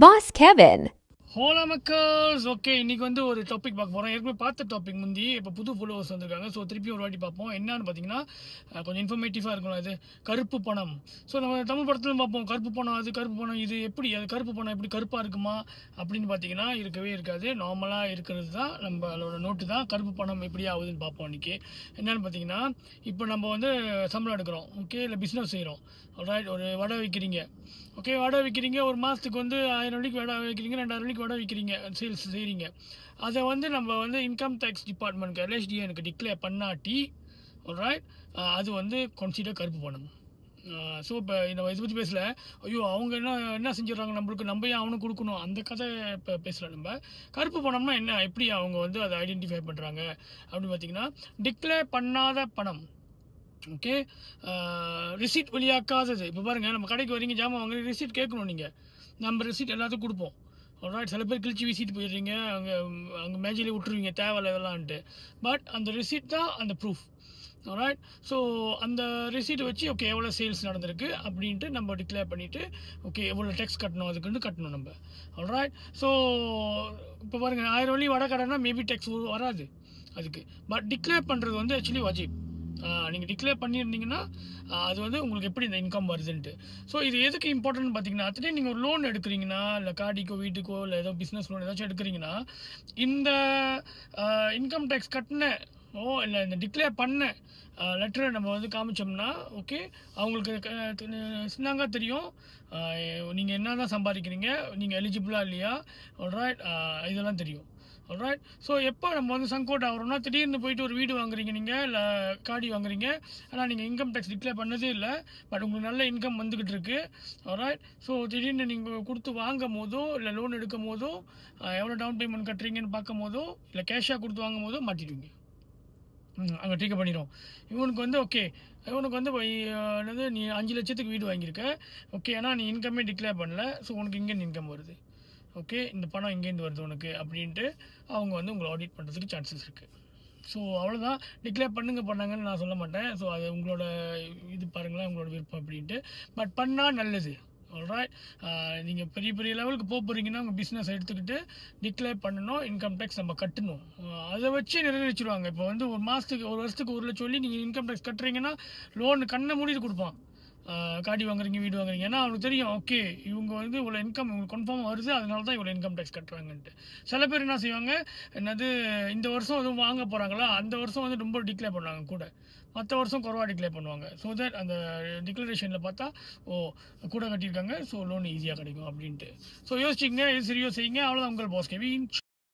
Boss Kevin. ஹோலா மக்கள்ஸ் okay இன்னைக்கு வந்து ஒரு டாபிக் பார்க்க போகிறோம். ஏற்கனவே பார்த்த டாபிக் முந்தி இப்போ புது ஃபாலோவர்ஸ் வந்திருக்காங்க. ஸோ திருப்பி ஒரு வாட்டி பார்ப்போம். என்னன்னு பார்த்தீங்கன்னா கொஞ்சம் இன்ஃபர்மேட்டிவாக இருக்கணும். அது கருப்பு பணம். ஸோ நம்ம தமிழ் படத்துலையும் பார்ப்போம் கருப்பு பணம், அது கருப்பு பணம், இது எப்படி அது கருப்பு பணம் எப்படி கருப்பாக இருக்குமா அப்படின்னு பார்த்தீங்கன்னா இருக்கவே இருக்காது. நார்மலாக இருக்கிறது தான் நம்மளோட நோட்டு தான். கருப்பு பணம் எப்படி ஆகுதுன்னு பார்ப்போம் இன்றைக்கி. என்னென்னு பார்த்தீங்கன்னா இப்போ நம்ம வந்து சம்பளம் எடுக்கிறோம், ஓகே, இல்லை பிஸ்னஸ் செய்கிறோம், ரைட். ஒரு வடை விற்கிறீங்க, ஓகே, வடை விற்கிறீங்க. ஒரு மாதத்துக்கு வந்து 1000 வெள்ளிக்கு வடை விற்கிறீங்க, 2000 வெள்ளிக்கு வடை விற்கிறீங்க, சேல்ஸ் செய்கிறீங்க. அதை வந்து நம்ம வந்து இன்கம் டேக்ஸ் டிபார்ட்மெண்ட்க்கு எல்எஸ்டிஎனுக்கு டிக்ளேர் பண்ணாட்டி, ரைட், அது வந்து கன்சிடர் கருப்பு பணம். ஸோ இப்போ நம்ம இதை பற்றி பேசல. ஐயோ அவங்க என்ன செஞ்சிடறாங்க நம்மளுக்கு, நம்ம ஏன் அவனுக்கு கொடுக்கணும், அந்த கதை இப்போ பேசல. நம்ம கருப்பு பணம்னா என்ன, எப்படி அவங்க வந்து அதை ஐடென்டிஃபை பண்ணுறாங்க அப்படின்னு பார்த்தீங்கன்னா, டிக்ளேர் பண்ணாத பணம், ஓகே, ரிசீட் வெளியாக்காதது. இப்போ பாருங்கள், நம்ம கடைக்கு வரீங்க, ஜாமான் வாங்குறீங்க, ரிசீட் கேட்கணும். நீங்கள் நம்ம ரிசீட் எல்லாத்துக்கும் கொடுப்போம், ரைட். சில பேர் கிழிச்சி வீசிட்டு போயிடுறீங்க, அங்கே மேஜிலே விட்டுருவீங்க தேவையில்ல இதெல்லாம்ன்ட்டு. பட் அந்த ரிசீட் தான் அந்த ப்ரூஃப், ரைட். ஸோ அந்த ரிசீட் வச்சு ஓகே எவ்வளோ சேல்ஸ் நடந்திருக்கு அப்படின்ட்டு நம்ம டிக்ளேர் பண்ணிவிட்டு, ஓகே எவ்வளோ டேக்ஸ் கட்டணும் அதுக்குன்னு கட்டணும் நம்ம, ரைட். ஸோ இப்போ பாருங்கள், 1000 வெள்ளி வடை கடைனா மேபி டேக்ஸ் வராது அதுக்கு. பட் டிக்ளேர் பண்ணுறது வந்து ஆக்சுவலி வாஜிப். நீங்கள் டிக்ளேர் பண்ணியிருந்தீங்கன்னா அது வந்து உங்களுக்கு எப்படி இந்த இன்கம் வருதுன்ட்டு. ஸோ இது எதுக்கு இம்பார்ட்டன்ட் பார்த்தீங்கன்னா, அதுலேயே நீங்கள் ஒரு லோன் எடுக்கிறீங்கன்னா, இல்லை காடிக்கோ வீட்டுக்கோ இல்லை ஏதோ பிஸ்னஸ் லோன் ஏதாச்சும் எடுக்கிறீங்கன்னா, இந்த இன்கம் டேக்ஸ் கட்டின இல்லை இந்த டிக்ளேர் பண்ண லெட்டரை நம்ம வந்து காமிச்சோம்னா, ஓகே, அவங்களுக்கு சின்னங்க தெரியும் நீங்கள் என்ன தான் சம்பாதிக்கிறீங்க, நீங்கள் எலிஜிபிளாக இல்லையா, ரைட், இதெல்லாம் தெரியும், ரைட். ஸோ எப்போ நம்ம வந்து சங்கோட் ஆகிறோம்னா, திடீர்னு போயிட்டு ஒரு வீடு வாங்குறீங்க நீங்கள், இல்லை காடி வாங்குறீங்க, ஆனால் நீங்கள் இன்கம் டேக்ஸ் டிக்ளேர் பண்ணதே இல்லை, பட் உங்களுக்கு நல்ல இன்கம் வந்துக்கிட்டு இருக்கு, ரைட். ஸோ திடீர்னு நீங்கள் கொடுத்து வாங்கும் போதோ இல்லை லோன் எடுக்கும் போதோ, எவ்வளோ டவுன் பேமெண்ட் கட்டுறீங்கன்னு பார்க்கும் போதோ, இல்லை கேஷாக கொடுத்து வாங்கும் போதோ மாட்டிடுவீங்க. அங்கே டீக்கப் பண்ணிடும். இவனுக்கு வந்து ஓகே, இவனுக்கு வந்து என்னது, நீ 5 லட்சத்துக்கு வீடு வாங்கியிருக்க, ஓகே, ஆனால் நீ இன்கமே டிக்ளேர் பண்ணல, ஸோ உனக்கு இங்கேருந்து இன்கம் வருது, ஓகே, இந்த பணம் இங்கேருந்து வருது உனக்கு அப்படின்ட்டு அவங்க வந்து உங்களை ஆடிட் பண்ணுறதுக்கு சான்சஸ் இருக்குது. ஸோ அவ்வளோதான். டிக்ளேர் பண்ணாங்கன்னு நான் சொல்ல மாட்டேன். ஸோ அது உங்களோட இது பாருங்களேன், உங்களோட விருப்பம் அப்படின்ட்டு. பட் பண்ணால் நல்லது, ரைட். நீங்கள் பெரிய பெரிய லெவலுக்கு போகிறீங்கன்னா உங்கள் பிஸ்னஸ் எடுத்துக்கிட்டு டிக்ளேர் பண்ணணும், இன்கம் டேக்ஸ் நம்ம கட்டணும். அதை வச்சு நிறைவேற்றிடுவாங்க. இப்போ வந்து ஒரு மாதத்துக்கு ஒரு வருஷத்துக்கு 1 லட்சம் சொல்லி நீங்கள் இன்கம் டேக்ஸ் கட்டுறீங்கன்னா, லோன் கண்ணை மூடிட்டு கொடுப்பான். காடி வாங்குறீங்க, வீடு வாங்குறீங்க, ஏன்னா அவனுக்கு தெரியும் ஓகே இவங்க வந்து இவ்வளோ இன்கம் இவங்களுக்கு கன்ஃபார்மாக வருது, அதனால தான் இவ்வளோ இன்கம் டேக்ஸ் கட்டுறாங்கன்ட்டு. சில பேர் என்ன செய்வாங்க, என்னது இந்த வருஷம் எதுவும் வாங்க போகிறாங்களா, அந்த வருஷம் வந்து ரொம்ப டிக்ளேர் பண்ணுவாங்க கூட, மற்ற வருஷம் குறவா டிக்ளேர் பண்ணுவாங்க. ஸோ தட் அந்த டிக்ளரேஷனில் பார்த்தா கூட கட்டியிருக்காங்க, ஸோ லோன் ஈஸியாக கிடைக்கும் அப்படின்ட்டு. ஸோ யோசிச்சிங்க, இது சரியோ செய்யுங்க. அவ்வளோதான் உங்கள் பாஸ் கெவின்.